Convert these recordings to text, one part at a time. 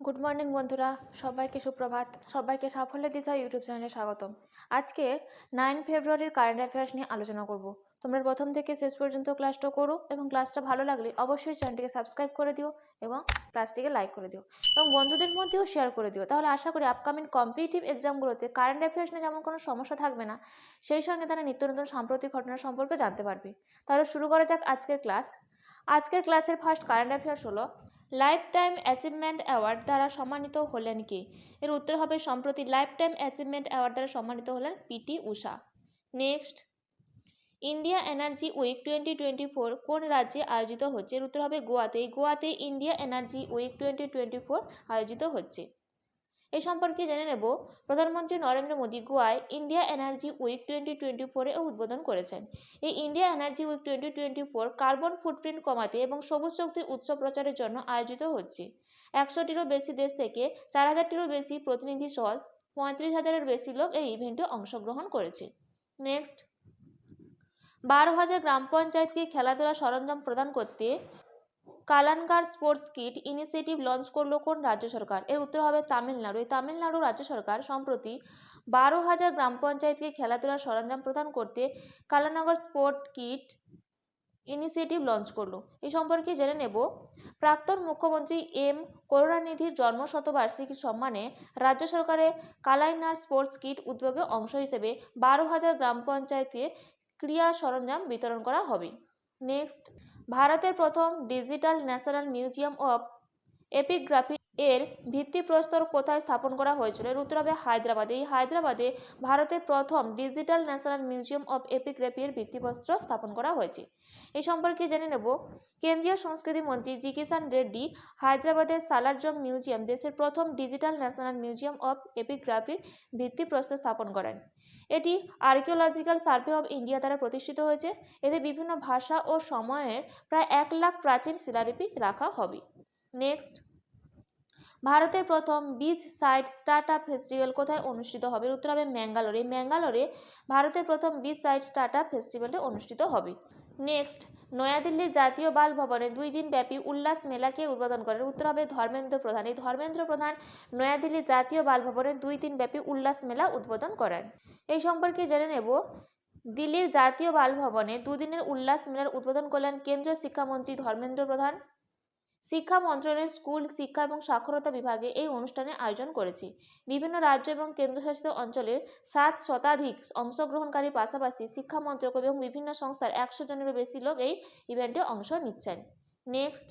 Good morning বন্ধুরা, সবাইকে সুপ্রভাত। সবাইকে সাফল্যের দিশা ইউটিউব চ্যানেলে স্বাগতম। আজকে 9 ফেব্রুয়ারির কারেন্ট অ্যাফেয়ার্স নিয়ে আলোচনা করব। তোমরা প্রথম থেকে শেষ পর্যন্ত ক্লাসটা করো এবং ক্লাসটা ভালো লাগলে অবশ্যই চ্যানেলটিকে সাবস্ক্রাইব করে দিও এবং ক্লাসটিকে লাইক করে দিও এবং বন্ধুদের মধ্যেও শেয়ার করে দিও। তাহলে আশা করি আপকামিং কম্পিটিটিভ এক্সামগুলোতে কারেন্ট অ্যাফেয়ার্স নিয়ে যেমন কোনো সমস্যা থাকবে না, সেই সঙ্গে তারা নিত্য নতুন সাম্প্রতিক ঘটনা সম্পর্কে জানতে পারবে। তাহলে শুরু করা যাক আজকের ক্লাস। আজকের ক্লাসের ফার্স্ট কারেন্ট অ্যাফেয়ার্স হলো লাইফ টাইম অ্যাচিভমেন্ট অ্যাওয়ার্ড দ্বারা সম্মানিত হলেন কে? এর উত্তর হবে সম্প্রতি লাইফ টাইম অ্যাচিভমেন্ট অ্যাওয়ার্ড দ্বারা সম্মানিত হলেন PT Usha. Next, India energy week 2024 কোন রাজ্যে আয়োজিত হচ্ছে? এর উত্তর হবে গোয়াতে ইন্ডিয়া এনার্জি উইক 2024 আয়োজিত হচ্ছে। এই সম্পর্কে জেনে নেব, প্রধানমন্ত্রী নরেন্দ্র মোদী গোয়ায় ইন্ডিয়া এনার্জি উইক 2024 উদ্বোধন করেছেন। এই India energy week 2024 carbon footprint কমাতে এবং সবুজ শক্তির উৎস প্রচারের জন্য আয়োজিত হচ্ছে। 100টিরও বেশি দেশ থেকে 4000টিরও বেশি প্রতিনিধি সহ 35,000-এর বেশি লোক এই ইভেন্টে অংশগ্রহণ করেছে। নেক্সট, 12,000 গ্রাম পঞ্চায়েতকে খেলাধুলা সরঞ্জাম প্রদান করতে কালানকার স্পোর্টস কিট ইনিশিয়েটিভ লঞ্চ করলো কোন রাজ্য সরকার? এর উত্তর হবে তামিলনাড়ু। এই তামিলনাড়ু রাজ্য সরকার সম্প্রতি 12,000 গ্রাম পঞ্চায়েতকে খেলাধুলার সরঞ্জাম প্রদান করতে কালানগর স্পোর্ট কিট ইনিশিয়েটিভ লঞ্চ করলো। এই সম্পর্কে জেনে নেব, প্রাক্তন মুখ্যমন্ত্রী এম করুণানিধির জন্মশতবার্ষিকীর সম্মানে রাজ্য সরকারের কালাইনার স্পোর্টস কিট উদ্যোগের অংশ হিসেবে 12,000 গ্রাম পঞ্চায়েতে ক্রীড়া সরঞ্জাম বিতরণ করা হবে। নেক্সট, ভারতের প্রথম digital national museum of epigraphy এর ভিত্তিপ্রস্তর কোথায় স্থাপন করা হয়েছিল? এর উত্তর হবে হায়দ্রাবাদে। এই হায়দ্রাবাদে ভারতের প্রথম digital national museum of epigraphy এর ভিত্তিপ্রস্তর স্থাপন করা হয়েছে। এই সম্পর্কে জেনে নেব, কেন্দ্রীয় সংস্কৃতি মন্ত্রী জি কিষাণ রেড্ডি হায়দ্রাবাদের সালারজং মিউজিয়াম দেশের প্রথম ডিজিটাল ন্যাশনাল মিউজিয়াম অফ এপিগ্রাফির ভিত্তিপ্রস্তর স্থাপন করেন। এটি আর্কিওলজিক্যাল সার্ভে অফ ইন্ডিয়া দ্বারা প্রতিষ্ঠিত হয়েছে। এতে বিভিন্ন ভাষা ও সময়ের প্রায় 1 লাখ প্রাচীন শিলালিপি রাখা হবে। নেক্সট, ভারতের প্রথম beach side start up festival কোথায় অনুষ্ঠিত হবে? উত্তর হবে ম্যাঙ্গালোরে। ম্যাঙ্গালোরে ভারতের প্রথম বিচ সাইড স্টার্ট আপ ফেস্টিভ্যালটি অনুষ্ঠিত হবে। নেক্সট, নয়াদিল্লির জাতীয় বাল ভবনে 2 দিন ব্যাপী উল্লাস মেলাকে উদ্বোধন করেন? উত্তর হবে ধর্মেন্দ্র প্রধান। এই ধর্মেন্দ্র প্রধান নয়াদিল্লির জাতীয় বাল ভবনে 2 দিন ব্যাপী উল্লাস মেলা উদ্বোধন করেন। এই সম্পর্কে জেনে নেব, দিল্লির জাতীয় বাল ভবনে 2 দিনের উল্লাস মেলার উদ্বোধন করলেন কেন্দ্রীয় শিক্ষামন্ত্রী ধর্মেন্দ্র প্রধান। শিক্ষা মন্ত্রণালয়ের স্কুল শিক্ষা এবং সাক্ষরতা বিভাগে এই অনুষ্ঠানের আয়োজন করেছে। বিভিন্ন রাজ্য এবং কেন্দ্রশাসিত অঞ্চলের 7 শতাধিক অংশগ্রহণকারীর পাশাপাশি শিক্ষা মন্ত্রক এবং বিভিন্ন সংস্থার 100 জনেরও বেশি লোক এই ইভেন্টে অংশ নিচ্ছেন। নেক্সট,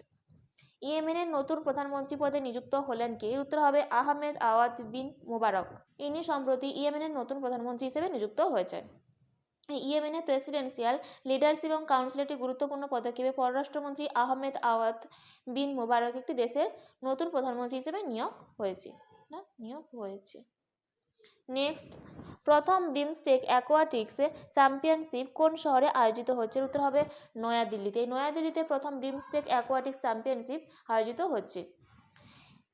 ইয়েমেনের নতুন প্রধানমন্ত্রী পদে নিযুক্ত হলেন কে? এর উত্তর হবে আহমেদ আওয়াদ বিন মোবারক। ইনি সম্প্রতি ইয়েমেনের নতুন প্রধানমন্ত্রী হিসেবে নিযুক্ত হয়েছেন। ইয়েমেনের প্রেসিডেন্সিয়াল লিডারশিপ এবং কাউন্সিলের একটি গুরুত্বপূর্ণ পদক্ষেপে পররাষ্ট্রমন্ত্রী আহমেদ আওয়াদ বিন মোবারক একটি দেশের নতুন প্রধানমন্ত্রী হিসেবে নিয়োগ হয়েছে। নেক্সট, প্রথম বিমস্টেক অ্যাকোয়াটিক্স চ্যাম্পিয়নশিপ কোন শহরে আয়োজিত হচ্ছে? উত্তর হবে নয়াদিল্লিতে। নয়াদিল্লিতে প্রথম বিমস্টেক অ্যাকোয়াটিক্স চ্যাম্পিয়নশিপ আয়োজিত হচ্ছে।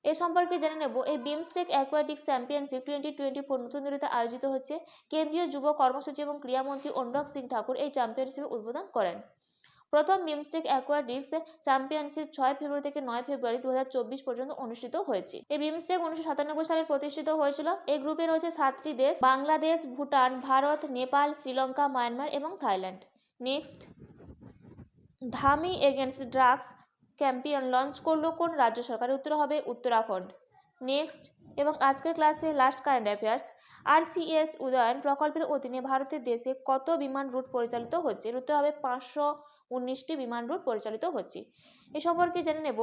এ সম্পর্কে জেনে নেব, এই বিমস্টেক অ্যাকোয়াটিক্স চ্যাম্পিয়নশিপ 2024 নতুন দিল্লিতে আয়োজিত হচ্ছে। কেন্দ্রীয় যুব কর্মসূচি এবং ক্রীড়ামন্ত্রী অনুরাগ সিং ঠাকুর এই চ্যাম্পিয়নশিপে উদ্বোধন করেন। প্রথম বিমস্টেক অ্যাকোয়াটিক্স চ্যাম্পিয়নশিপ 6 ফেব্রুয়ারি থেকে 9 ফেব্রুয়ারি 2024 পর্যন্ত অনুষ্ঠিত হয়েছে। এই বিমস্টেক 1997 সালে প্রতিষ্ঠিত হয়েছিল। এই গ্রুপে রয়েছে 7টি দেশ: বাংলাদেশ, ভুটান, ভারত, নেপাল, শ্রীলঙ্কা, মায়ানমার এবং Thailand. Next, Dhami against drugs campaign launch করলো কোন রাজ্য সরকার? উত্তর হবে উত্তরাখণ্ড। নেক্সট, এবং আজকের ক্লাসে last current affairs, RCS Udayan প্রকল্পের অধীনে ভারতের দেশে কত বিমান রুট পরিচালিত হচ্ছে? এর উত্তর হবে 519টি বিমান রুট পরিচালিত হচ্ছে। এ সম্পর্কে জেনে নেব,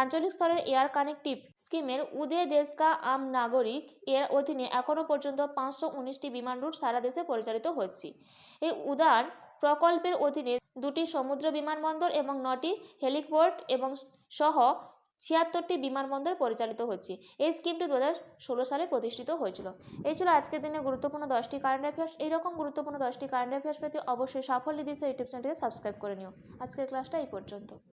আঞ্চলিক স্তরের এয়ার কানেক্টিভ স্কিমের উদে দেশ কা আম নাগরিক এর অধীনে এখনও পর্যন্ত 519টি বিমান রুট সারা দেশে পরিচালিত হচ্ছে। এই উড়ান প্রকল্পের অধীনে 2টি সমুদ্র বিমানবন্দর এবং 9টি হেলিপোর্ট এবং সহ 76টি বিমানবন্দর পরিচালিত হচ্ছে। এই স্কিমটি 2016 সালে প্রতিষ্ঠিত হয়েছিল। এই ছিল আজকের দিনে গুরুত্বপূর্ণ 10টি কারেন্ট অ্যাফেয়ার্স। এইরকম গুরুত্বপূর্ণ 10টি কারেন্ট অ্যাফেয়ার্স পেতে অবশ্যই সাফল্য দিশা ইউটিউব চ্যানেলটিকে সাবস্ক্রাইব করে নিও। আজকের ক্লাসটা এই পর্যন্ত।